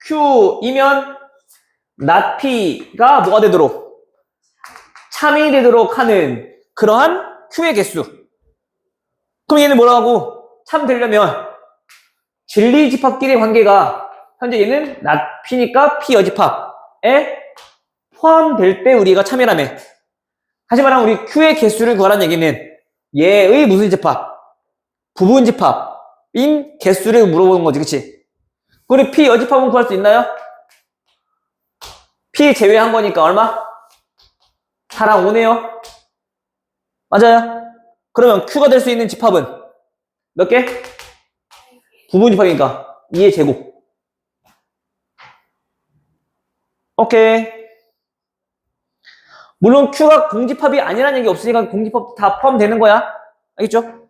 [SPEAKER 1] Q이면 not P가 뭐가 되도록? 참이 되도록 하는 그러한 Q의 개수. 그럼 얘는 뭐라고 하고? 참 되려면 진리집합끼리의 관계가 현재 얘는 not P니까 P 여집합에 포함될 때 우리가 참이라며. 다시 말하면 우리 Q의 개수를 구하라는 얘기는 얘의 무슨 집합? 부분 집합인 개수를 물어보는 거지, 그치? 우리 P 여집합은 구할 수 있나요? P 제외한 거니까 얼마? 4랑 5네요. 맞아요? 그러면 Q가 될 수 있는 집합은 몇 개? 부분 집합이니까 2의 제곱. 오케이. 물론 Q가 공집합이 아니라는 얘기 없으니까 공집합 다 포함되는 거야. 알겠죠?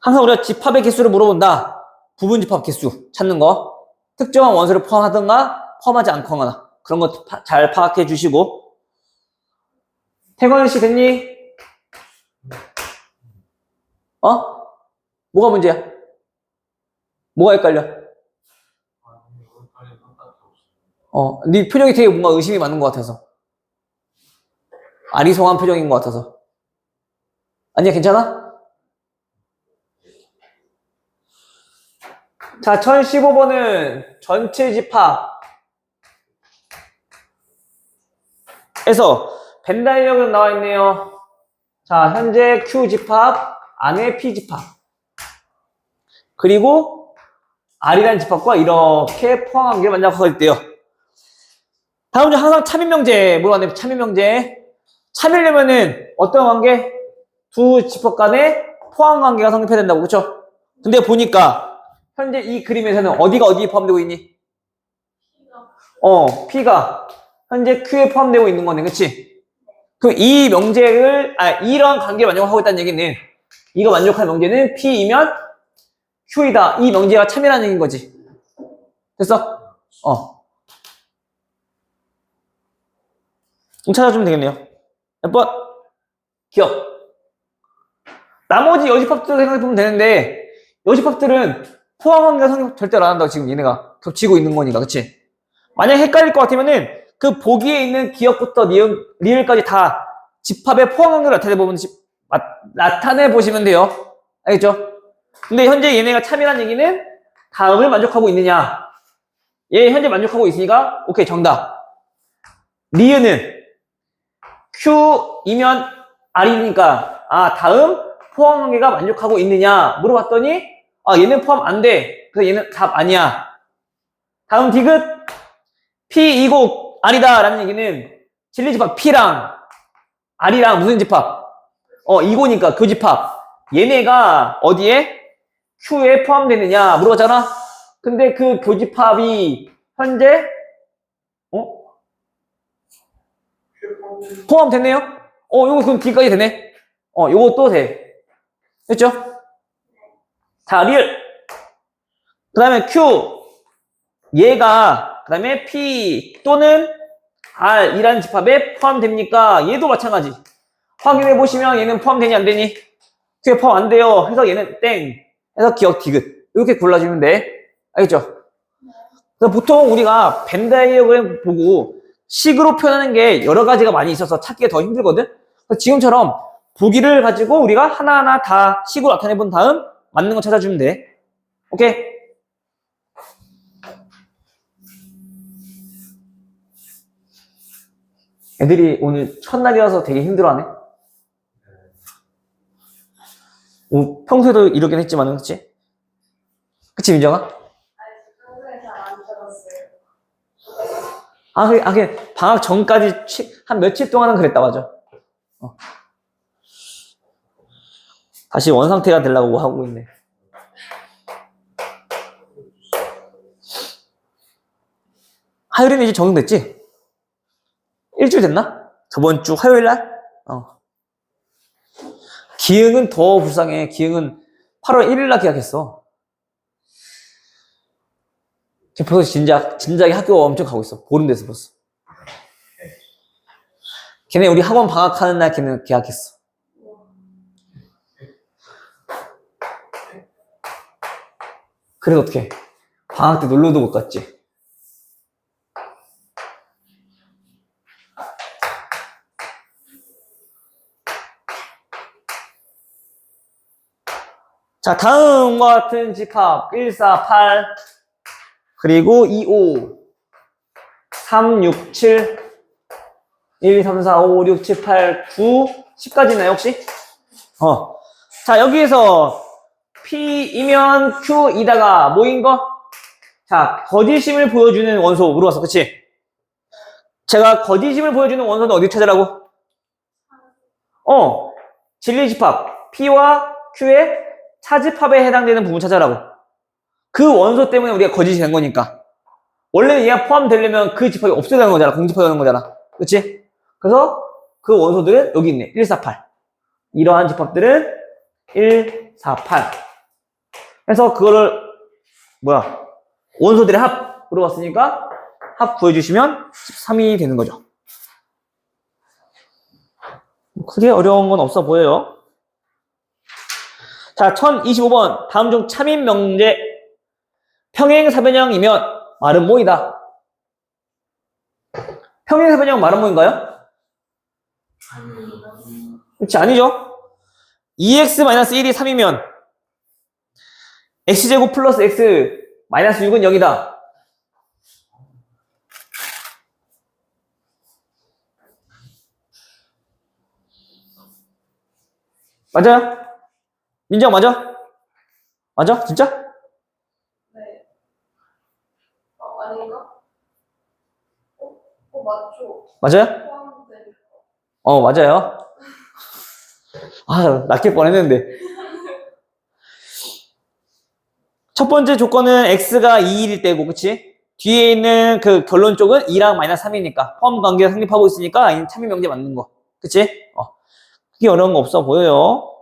[SPEAKER 1] 항상 우리가 집합의 개수를 물어본다. 부분 집합 개수 찾는 거. 특정한 원소를 포함하든가 포함하지 않거나 그런 거 잘 파악해 주시고. 태광 씨 됐니? 뭐가 문제야? 뭐가 헷갈려? 네 표정이 되게 뭔가 의심이 많은 것 같아서. 아리송한 표정인 것 같아서. 아니야, 괜찮아? 자, 1015번은 전체 집합에서 벤다이어그램 나와 있네요. 자, 현재 Q 집합 안에 P 집합. 그리고 R이라는 집합과 이렇게 포함한 관계를 만나고 있대요. 다음 중 항상 참인명제 물어봤는데 참인명제 참이려면은 어떤 관계? 두 집합 간의 포함 관계가 성립해야 된다고, 그렇죠? 근데 보니까 현재 이 그림에서는 어디가 어디에 포함되고 있니? P가 현재 Q에 포함되고 있는 거네, 그렇지? 그럼 이 명제를 이런 관계를 만족하고 있다는 얘기는 이거 만족할 명제는 P이면 Q이다. 이 명제가 참이라는 얘기인 거지. 됐어? 좀 찾아주면 되겠네요. 몇 번? 기억. 나머지 여집합들을 생각해보면 되는데 여집합들은 포함관계가 성립 절대로 안 한다고. 지금 얘네가 겹치고 있는 거니까, 그치? 만약 헷갈릴 것 같으면은 그 보기에 있는 기억부터 리을까지 다 집합의 포함관계를 나타내 보시면 돼요. 알겠죠? 근데 현재 얘네가 참이라는 얘기는 다음을 만족하고 있느냐? 얘 현재 만족하고 있으니까 오케이, 정답. 리은은 Q이면 R이니까 다음 포함 관계가 만족하고 있느냐 물어봤더니 얘는 포함 안 돼. 그래서 얘는 답 아니야. 다음 디귿 P 이고 R이다 라는 얘기는 진리집합 P랑 R이랑 무슨 집합? 이고니까 교집합. 얘네가 어디에? Q에 포함되느냐 물어봤잖아. 근데 그 교집합이 현재 포함됐네요? 요거 그럼 D까지 되네? 요거 또 돼. 됐죠? 자, 리을. 그 다음에 Q. 얘가, 그 다음에 P 또는 R이라는 집합에 포함됩니까? 얘도 마찬가지. 확인해 보시면 얘는 포함되니 안 되니? Q에 포함 안 돼요. 해서 얘는 땡. 해서 기억 디귿. 이렇게 골라주면 돼. 알겠죠? 그래서 보통 우리가 벤 다이어그램 보고 식으로 표현하는 게 여러 가지가 많이 있어서 찾기가 더 힘들거든? 그래서 지금처럼 보기를 가지고 우리가 하나하나 다 식으로 나타내 본 다음 맞는 거 찾아주면 돼. 오케이? 애들이 오늘 첫날이라서 되게 힘들어하네. 평소에도 이러긴 했지만은, 그치? 그치, 민정아?
[SPEAKER 2] 평소에 잘 안 들었어요.
[SPEAKER 1] 그게 방학 전까지 한 며칠 동안은 그랬다, 맞아. 다시 원상태가 되려고 하고 있네. 하율이는 이제 적응됐지? 일주일 됐나? 저번 주 화요일 날? 기흥은 더 불쌍해. 기흥은 8월 1일 날 계약했어. 지금 벌써 진작에 학교 엄청 가고 있어. 보름 돼서 벌써. 걔네 우리 학원 방학하는 날 걔는 계약했어. 그래서 어떻게? 방학 때 놀러도 못 갔지. 자, 다음과 같은 집합 1, 4, 8 그리고 2, 5 3, 6, 7 1, 2, 3, 4, 5, 6, 7, 8, 9 10까지 있나요 혹시? 자, 여기에서 P이면 Q이다가 뭐인 거? 자, 거짓임을 보여주는 원소 물어봤어, 그치? 제가 거짓임을 보여주는 원소는 어디 찾으라고? 진리집합 P와 Q의 차집합에 해당되는 부분 찾아라고. 그 원소 때문에 우리가 거짓이 된 거니까. 원래는 얘가 포함되려면 그 집합이 없어야 되는 거잖아. 공집합이 되는 거잖아. 그치? 그래서 그 원소들은 여기 있네. 1, 4, 8. 이러한 집합들은 1, 4, 8. 그래서 그거를 원소들의 합 물어봤으니까 합 구해주시면 13이 되는 거죠. 크게 어려운 건 없어 보여요. 자, 1025번. 다음 중 참인 명제. 평행사변형이면 말은 뭐이다? 평행사변형 말은 뭐인가요? 그렇지, 아니죠? 2x-1이 3이면 x제곱 플러스 x 마이너스 6은 0이다. 맞아요? 민정 맞아? 맞아? 진짜?
[SPEAKER 2] 네. 아닌가? 맞죠?
[SPEAKER 1] 맞아요?
[SPEAKER 2] 포함된
[SPEAKER 1] 맞아요. 낚일 뻔했는데. 첫 번째 조건은 x가 2일 때고, 그치? 뒤에 있는 그 결론 쪽은 2랑 마이너스 3이니까 포함 관계가 성립하고 있으니까 이 참인 명제 맞는 거. 그치? 그게 어려운 거 없어 보여요.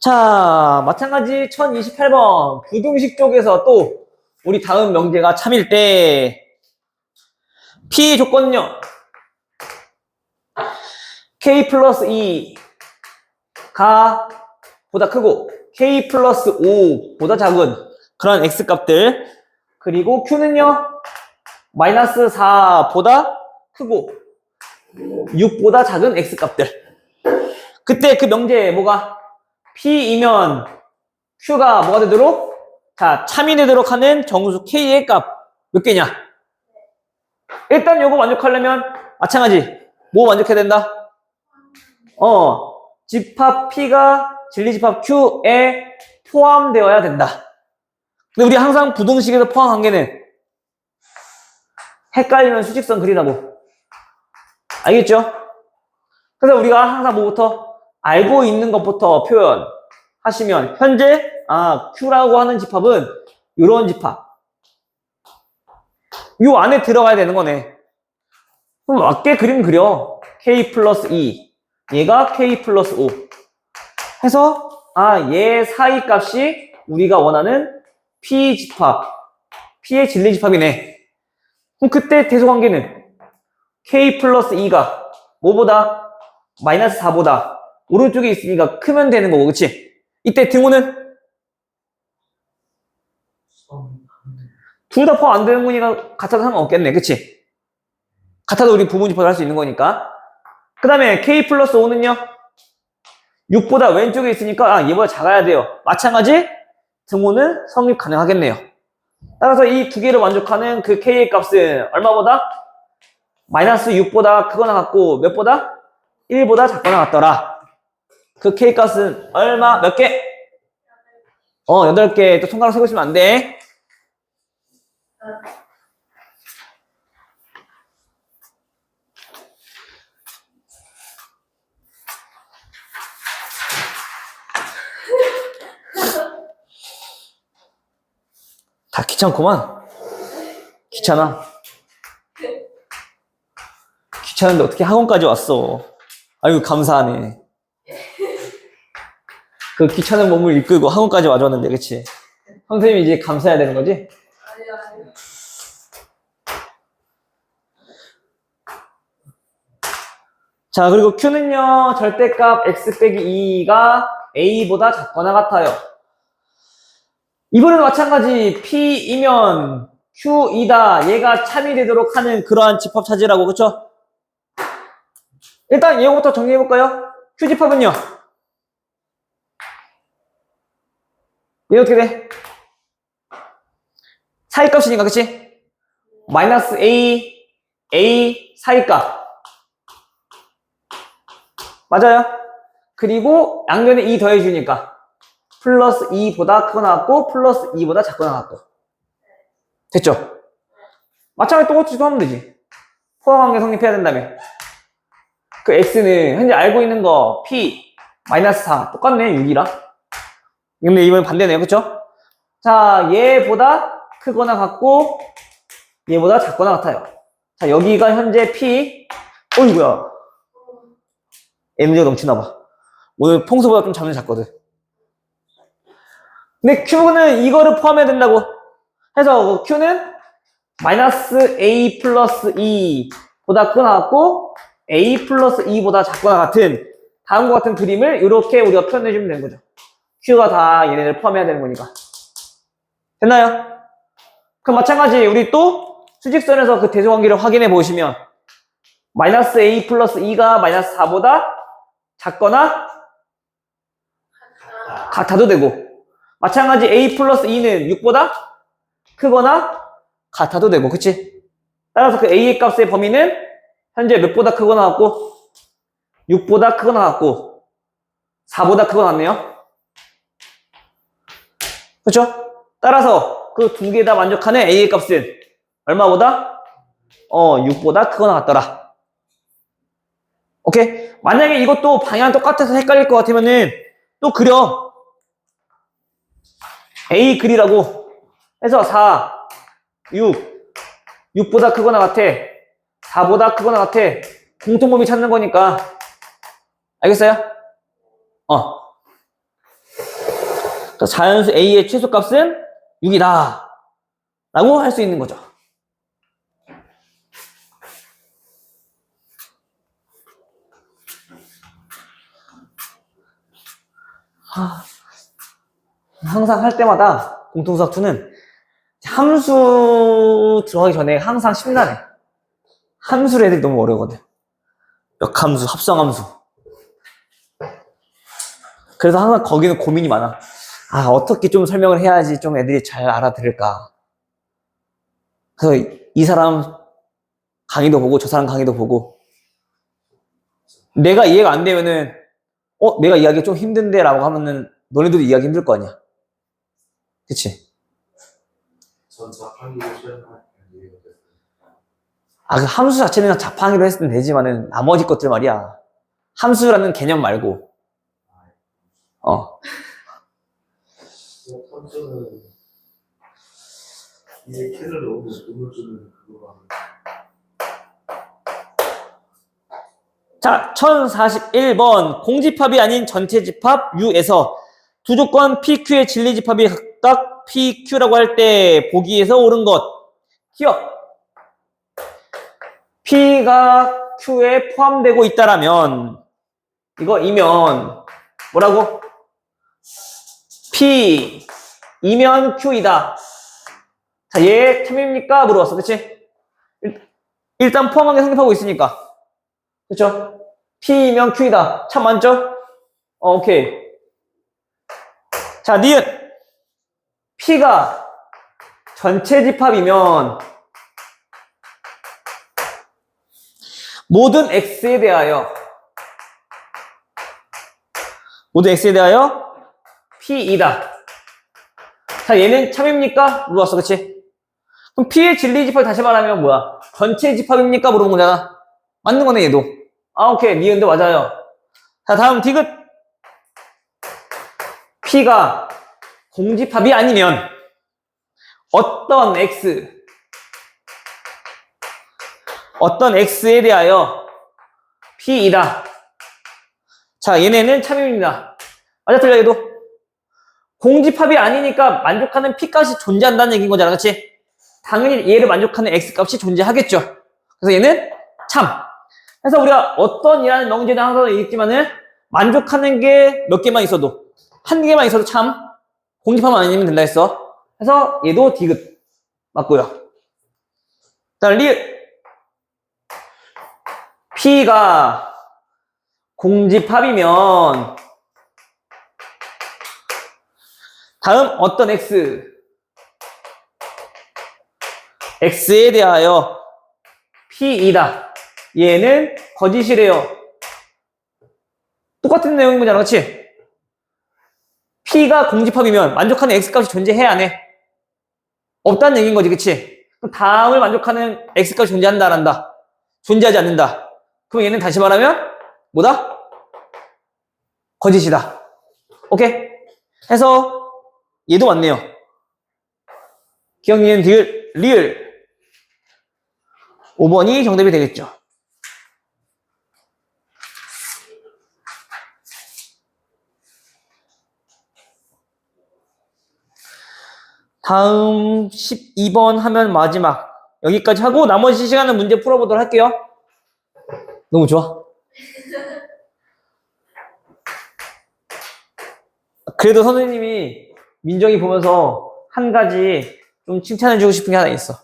[SPEAKER 1] 자, 마찬가지 1028번. 부등식 쪽에서 또 우리 다음 명제가 참일 때 P 조건요. K 플러스 2가 보다 크고 K 플러스 5보다 작은 그런 X 값들, 그리고 Q는요 마이너스 4보다 크고 6보다 작은 X 값들. 그때 그 명제에 뭐가 P이면 Q가 뭐가 되도록? 자, 참이 되도록 하는 정수 K의 값 몇 개냐? 일단 요거 만족하려면 마찬가지 뭐 만족해야 된다? 집합 P가 진리집합 Q에 포함되어야 된다. 근데 우리 항상 부등식에서 포함 관계는 헷갈리면 수직선 그리라고. 알겠죠? 그래서 우리가 항상 뭐부터? 알고 있는 것부터 표현하시면 현재 Q라고 하는 집합은 이런 집합. 요 안에 들어가야 되는 거네. 그럼 맞게 그림 그려. K 플러스 2. 얘가 K 플러스 5. 해서 얘 사이 값이 우리가 원하는 P 집합, P의 진리 집합이네. 그럼 그때 대소관계는 K 플러스 2가 뭐보다? 마이너스 4보다 오른쪽에 있으니까 크면 되는 거고, 그치? 이때 등호는? 둘 다 포함 안 되는 거니까 같아도 상관없겠네, 그치? 같아도 우리 부분 집합을 할 수 있는 거니까. 그 다음에 K 플러스 5는요? 6보다 왼쪽에 있으니까 얘보다 작아야 돼요. 마찬가지 등호는 성립 가능하겠네요. 따라서 이 두 개를 만족하는 그 K의 값은 얼마보다? 마이너스 6보다 크거나 같고 몇보다? 1보다 작거나 같더라. 그 K 값은 얼마? 몇 개? 8개. 또 손가락 세고 있으면 안 돼. 다 귀찮구만. 귀찮아. 귀찮은데 어떻게 학원까지 왔어. 아이고, 감사하네. 그 귀찮은 몸을 이끌고 학원까지 와줬는데, 그치? 선생님이 이제 감사해야 되는 거지?
[SPEAKER 2] 아니요.
[SPEAKER 1] 자, 그리고 Q는요, 절대값 x 빼기 2가 A보다 작거나 같아요. 이번에도 마찬가지 P이면 Q이다. 얘가 참이 되도록 하는 그러한 집합 찾으라고, 그쵸? 일단 얘부터 정리해볼까요? Q집합은요? 얘 어떻게 돼? 사이값이니까, 그치? 마이너스 A 사이값. 맞아요? 그리고 양변에 2 더해주니까 플러스 2보다 크거 나왔고 플러스 2보다 작거 나왔고. 됐죠? 마찬가지로 똑같이 하면 되지. 포함관계 성립해야 된다며. 그 x는 현재 알고 있는 거 p 마이너스 4 똑같네. 6이라. 근데 이번엔 반대네요. 그쵸? 자, 얘보다 크거나 같고 얘보다 작거나 같아요. 자, 여기가 현재 p. 어이구야, 에너지가 넘치나봐. 오늘 평소보다 좀 잠을 잤거든. 근데 Q는 이거를 포함해야 된다고 해서 Q는 마이너스 A 플러스 2보다 크거나 같고 A 플러스 2보다 작거나 같은 다음과 같은 그림을 이렇게 우리가 표현해주면 되는 거죠. Q가 다 얘네들 포함해야 되는 거니까. 됐나요? 그럼 마찬가지 우리 또 수직선에서 그 대소관계를 확인해 보시면 마이너스 A 플러스 2가 마이너스 4보다 작거나 같아도 되고, 마찬가지 A 플러스 2는 6보다 크거나 같아도 되고, 그치? 따라서 그 A의 값의 범위는 현재 몇보다 크거나 같고 6보다 크거나 같고 4보다 크거나 같네요. 그쵸? 따라서 그 두 개 다 만족하는 A의 값은 얼마보다? 6보다 크거나 같더라. 오케이? 만약에 이것도 방향 똑같아서 헷갈릴 것 같으면은 또 그려. A 그리라고 해서 4, 6보다 크거나 같아, 4보다 크거나 같아. 공통범위 찾는 거니까. 알겠어요? 자연수 A의 최소값은 6이다 라고 할 수 있는 거죠. 항상 할 때마다 공통수학2는 함수 들어가기 전에 항상 심란해. 함수를 애들이 너무 어려거든. 역함수, 합성함수. 그래서 항상 거기는 고민이 많아. 어떻게 좀 설명을 해야지 좀 애들이 잘 알아들을까. 그래서 이 사람 강의도 보고 저 사람 강의도 보고 내가 이해가 안 되면은 내가 이해하기 좀 힘든데 라고 하면은 너네들도 이해하기 힘들 거 아니야. 그치?
[SPEAKER 3] 전 자판기로 시험할
[SPEAKER 1] 그 함수 자체는 그냥 자판기로 했으면 되지만은 나머지 것들 말이야. 함수라는 개념 말고.
[SPEAKER 3] 함수는 이제 키를 넣으면 돈을 주는 그거가.
[SPEAKER 1] 자, 1041번 공집합이 아닌 전체 집합 U에서 두 조건 PQ의 진리 집합이 각각 PQ라고 할 때 보기에서 옳은 것. 기억. P가 Q에 포함되고 있다라면 이거 이면 뭐라고? P 이면 Q이다. 자, 얘 참입니까? 물어봤어. 그치? 일단 포함한 게 성립하고 있으니까. 그쵸? P이면 Q이다. 참 맞죠? 오케이. 자, 니은. P가 전체 집합이면 모든 X에 대하여 P이다. 자, 얘는 참입니까? 물어봤어. 그치? 그럼 P의 진리 집합 다시 말하면 뭐야? 전체 집합입니까? 물어본 거잖아. 맞는 거네, 얘도. 오케이. 니은도 맞아요. 자, 다음 디귿. P가 공집합이 아니면 어떤 X에 대하여 P이다. 자, 얘네는 참입니다. 맞아, 틀려, 얘도? 공집합이 아니니까 만족하는 P값이 존재한다는 얘기인 거잖아. 그치? 당연히 얘를 만족하는 X값이 존재하겠죠. 그래서 얘는 참. 그래서 우리가 어떤 이라는 명제는 항상 얘기했지만은 만족하는 게 몇 개만 있어도, 한 개만 있어도 참, 공집합만 아니면 된다 했어. 해서 얘도 디귿 맞고요. 다음 리을. P가 공집합이면 다음 어떤 X에 대하여 P2다. 얘는 거짓이래요. 똑같은 내용인 거잖아, 그치? P가 공집합이면 만족하는 X값이 존재해야 안 해? 없다는 얘기인 거지, 그치? 그럼 다음을 만족하는 X값이 존재한다, 안 한다? 존재하지 않는다. 그럼 얘는 다시 말하면 뭐다? 거짓이다. 오케이? 해서 얘도 맞네요. 기억니은 디귿, 리을. 5번이 정답이 되겠죠. 다음 12번 하면 마지막. 여기까지 하고 나머지 시간은 문제 풀어보도록 할게요. 너무 좋아. 그래도 선생님이 민정이 보면서 한 가지 좀 칭찬해주고 싶은 게 하나 있어.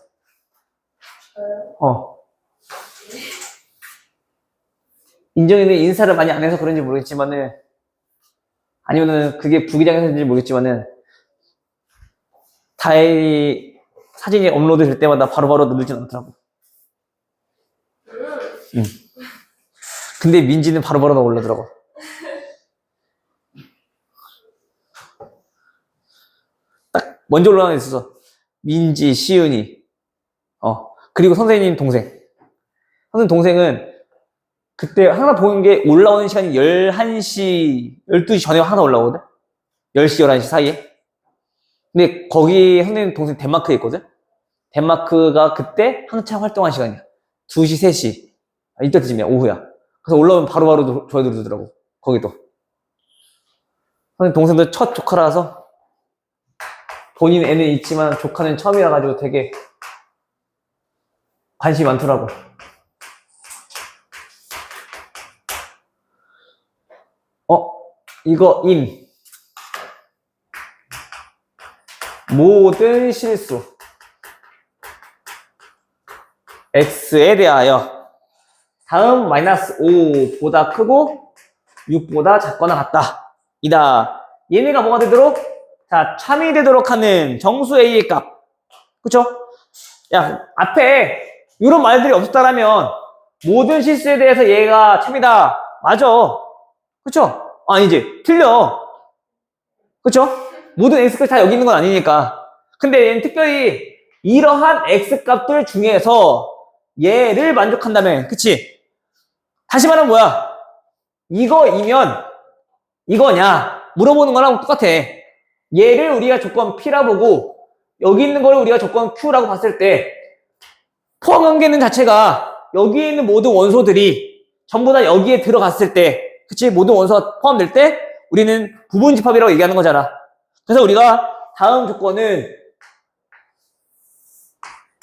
[SPEAKER 1] 민정이는 인사를 많이 안 해서 그런지 모르겠지만은, 아니면은 그게 부기장에서인지 모르겠지만은, 다행히 사진이 업로드 될 때마다 바로바로 누르진 않더라고. 응. 근데 민지는 바로바로 올라더라고. 딱 먼저 올라가는 게 있었어. 민지, 시은이. 그리고 선생님 동생. 선생님 동생은 그때 항상 보는 게 올라오는 시간이 11시, 12시 전에 하나 올라오거든? 10시, 11시 사이에. 근데 거기 선생님 동생 덴마크에 있거든? 덴마크가 그때 한창 활동한 시간이야. 2시, 3시. 이때쯤이야, 오후야. 그래서 올라오면 바로바로 조회 누르더라고. 거기도. 선생님 동생도 첫 조카라서 본인 애는 있지만 조카는 처음이라 가지고 되게 관심이 많더라고. 이거 모든 실수 X에 대하여 다음 마이너스 5보다 크고 6보다 작거나 같다. 이다. 얘네가 뭐가 되도록? 자, 참이 되도록 하는 정수 A의 값. 그쵸? 야, 앞에 이런 말들이 없었다라면 모든 실수에 대해서 얘가 참이다. 맞아. 그쵸? 아니지. 틀려. 그쵸? 모든 X값이 다 여기 있는 건 아니니까. 근데 얘는 특별히 이러한 X값들 중에서 얘를 만족한다면, 그치? 다시 말하면 뭐야? 이거이면 이거냐? 물어보는 거랑 똑같아. 얘를 우리가 조건 P라 보고 여기 있는 걸 우리가 조건 Q라고 봤을 때 포함 관계는 자체가 여기에 있는 모든 원소들이 전부 다 여기에 들어갔을 때, 그치? 모든 원소가 포함될 때 우리는 부분집합이라고 얘기하는 거잖아. 그래서 우리가 다음 조건은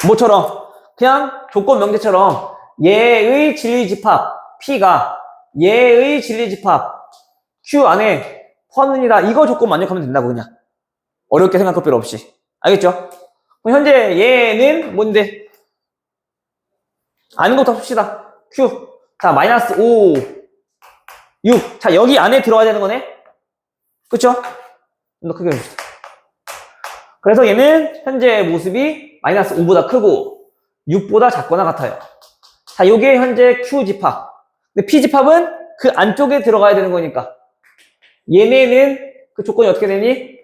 [SPEAKER 1] 뭐처럼 그냥 조건 명제처럼 얘의 진리집합 P가 얘의 진리집합 Q 안에 포함됩니다. 이거 조건 만족하면 된다고. 그냥 어렵게 생각할 필요 없이. 알겠죠? 그럼 현재 얘는 뭔데? 아는 것도 합시다. Q. 자, 마이너스 5, 6. 자, 여기 안에 들어가야 되는 거네? 그쵸? 좀 더 크게 해봅시다. 그래서 얘는 현재 모습이 마이너스 5보다 크고 6보다 작거나 같아요. 자, 요게 현재 Q집합. 근데 P집합은 그 안쪽에 들어가야 되는 거니까. 얘네는 그 조건이 어떻게 되니?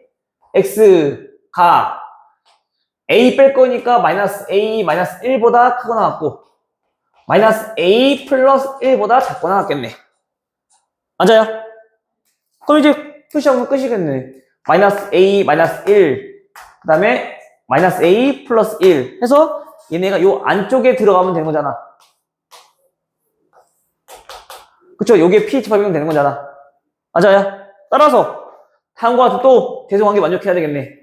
[SPEAKER 1] X가 A 뺄 거니까 마이너스 A 마이너스 1보다 크거나 같고 마이너스 A 플러스 1보다 작거나 같겠네. 맞아요? 그럼 이제 표시하면 끝이겠네. 마이너스 A 마이너스 1 그 다음에 마이너스 A 플러스 1 해서 얘네가 요 안쪽에 들어가면 되는 거잖아. 그쵸? 요게 P집합이면 되는 거잖아. 맞아요? 따라서 다음과 같이 또 대소관계 만족해야 되겠네.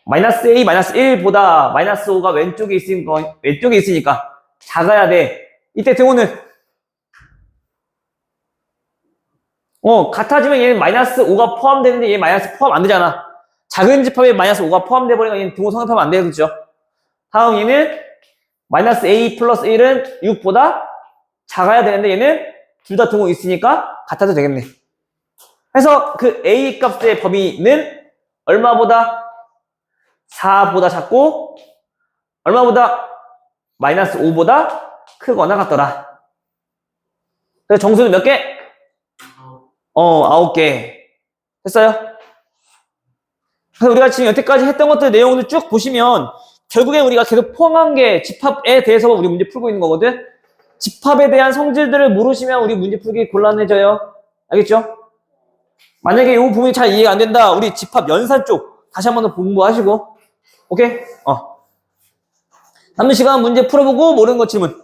[SPEAKER 1] 마이너스 A 마이너스 1보다 마이너스 5가 왼쪽에 있으니까 작아야 돼. 이때 등호는 같아지면 얘는 마이너스 5가 포함되는데 얘 마이너스 포함 안 되잖아. 작은 집합에 마이너스 5가 포함되어 버리니까 얘는 등호 성립하면 안 되겠죠. 다음 얘는 마이너스 a 플러스 1은 6보다 작아야 되는데 얘는 둘 다 등호 있으니까 같아도 되겠네. 그래서 그 a 값의 범위는 얼마보다? 4보다 작고 얼마보다? 마이너스 5보다 크거나 같더라. 그래서 정수는 몇 개? 9개. 됐어요? 그래서 우리가 지금 여태까지 했던 것들 내용을 쭉 보시면 결국에 우리가 계속 포함한 게 집합에 대해서 우리 문제 풀고 있는 거거든. 집합에 대한 성질들을 모르시면 우리 문제 풀기 곤란해져요. 알겠죠? 만약에 이 부분이 잘 이해가 안 된다. 우리 집합 연산 쪽 다시 한 번 더 공부하시고. 오케이? 남는 시간 문제 풀어보고 모르는 거 질문.